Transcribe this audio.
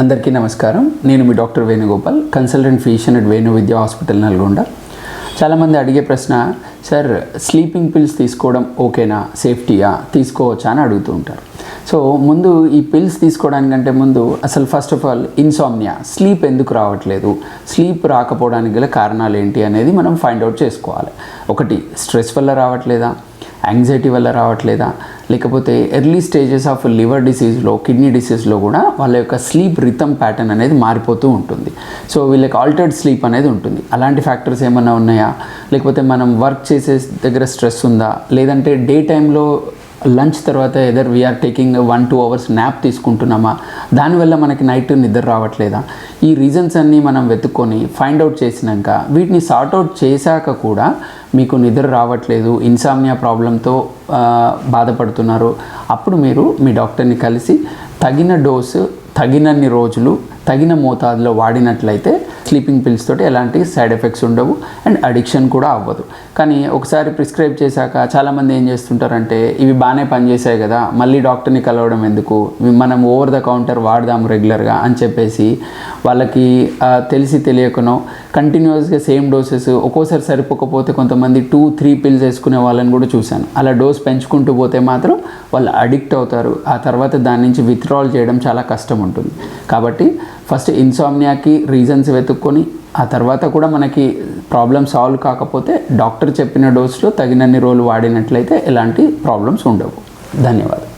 అందరికీ నమస్కారం. నేను మీ doctor Venugopal, consultant physician at Venu Vidya hospital Nalgonda. చాలామంది అడిగే ప్రశ్న, సార్ స్లీపింగ్ పిల్స్ తీసుకోవడం ఓకేనా, సేఫ్టీయా, తీసుకోవచ్చా అని అడుగుతూ ఉంటారు. సో ముందు ఈ పిల్స్ తీసుకోవడానికంటే ముందు అసలు first of all insomnia, sleep ఎందుకు రావట్లేదు, స్లీప్ రాకపోవడానికి గల కారణాలు ఏంటి అనేది మనం ఫైండ్ అవుట్ చేసుకోవాలి. ఒకటి, స్ట్రెస్ వల్ల రావట్లేదా, యాంగ్జైటీ వల్ల రావట్లేదా, లేకపోతే ఎర్లీ స్టేజెస్ ఆఫ్ లివర్ డిసీజ్లో, కిడ్నీ డిసీజ్లో కూడా వాళ్ళ యొక్క స్లీప్ రిథమ్ ప్యాటర్న్ అనేది మారిపోతూ ఉంటుంది. సో వీళ్ళకి ఆల్టర్డ్ స్లీప్ అనేది ఉంటుంది. అలాంటి ఫ్యాక్టర్స్ ఏమన్నా ఉన్నాయా, లేకపోతే మనం వర్క్ చేసే దగ్గర స్ట్రెస్ ఉందా, లేదంటే డే టైంలో లంచ్ తర్వాత either we are taking 1-2 hours nap తీసుకుంటున్నామా, దానివల్ల మనకి నైట్ నిద్ర రావట్లేదా, ఈ రీజన్స్ అన్నీ మనం వెతుక్కొని ఫైండ్ అవుట్ చేసినాక వీటిని సార్ట్అవుట్ చేశాక కూడా మీకు నిద్ర రావట్లేదు, ఇన్సామ్నియా ప్రాబ్లంతో బాధపడుతున్నారు, అప్పుడు మీరు మీ డాక్టర్ని కలిసి తగిన డోసు, తగినన్ని రోజులు, తగిన మోతాదులో వాడినట్లయితే స్లీపింగ్ పిల్స్ తోటి ఎలాంటి సైడ్ ఎఫెక్ట్స్ ఉండవు అండ్ అడిక్షన్ కూడా అవ్వదు. కానీ ఒకసారి ప్రిస్క్రైబ్ చేశాక చాలామంది ఏం చేస్తుంటారంటే, ఇవి బాగానే పనిచేసాయి కదా, మళ్ళీ డాక్టర్ని కలవడం ఎందుకు, మనం ఓవర్ ద కౌంటర్ వాడదాము రెగ్యులర్గా అని చెప్పేసి వాళ్ళకి తెలిసి తెలియకనో కంటిన్యూస్గా సేమ్ డోసెస్, ఒక్కోసారి సరిపోకపోతే కొంతమంది 2-3 పిల్స్ వేసుకునే వాళ్ళని కూడా చూశాను. అలా డోస్ పెంచుకుంటూ పోతే మాత్రం వాళ్ళు అడిక్ట్ అవుతారు. ఆ తర్వాత దాని నుంచి విత్డ్రాల్ చేయడం చాలా కష్టం ఉంటుంది. కాబట్టి ఫస్ట్ ఇన్సామ్నియాకి రీజన్స్ వెతుక్కొని, ఆ తర్వాత కూడా మనకి ప్రాబ్లమ్ సాల్వ్ కాకపోతే డాక్టర్ చెప్పిన డోస్లో తగినన్ని రోజులు వాడినట్లయితే ఎలాంటి ప్రాబ్లమ్స్ ఉండవు. ధన్యవాదాలు.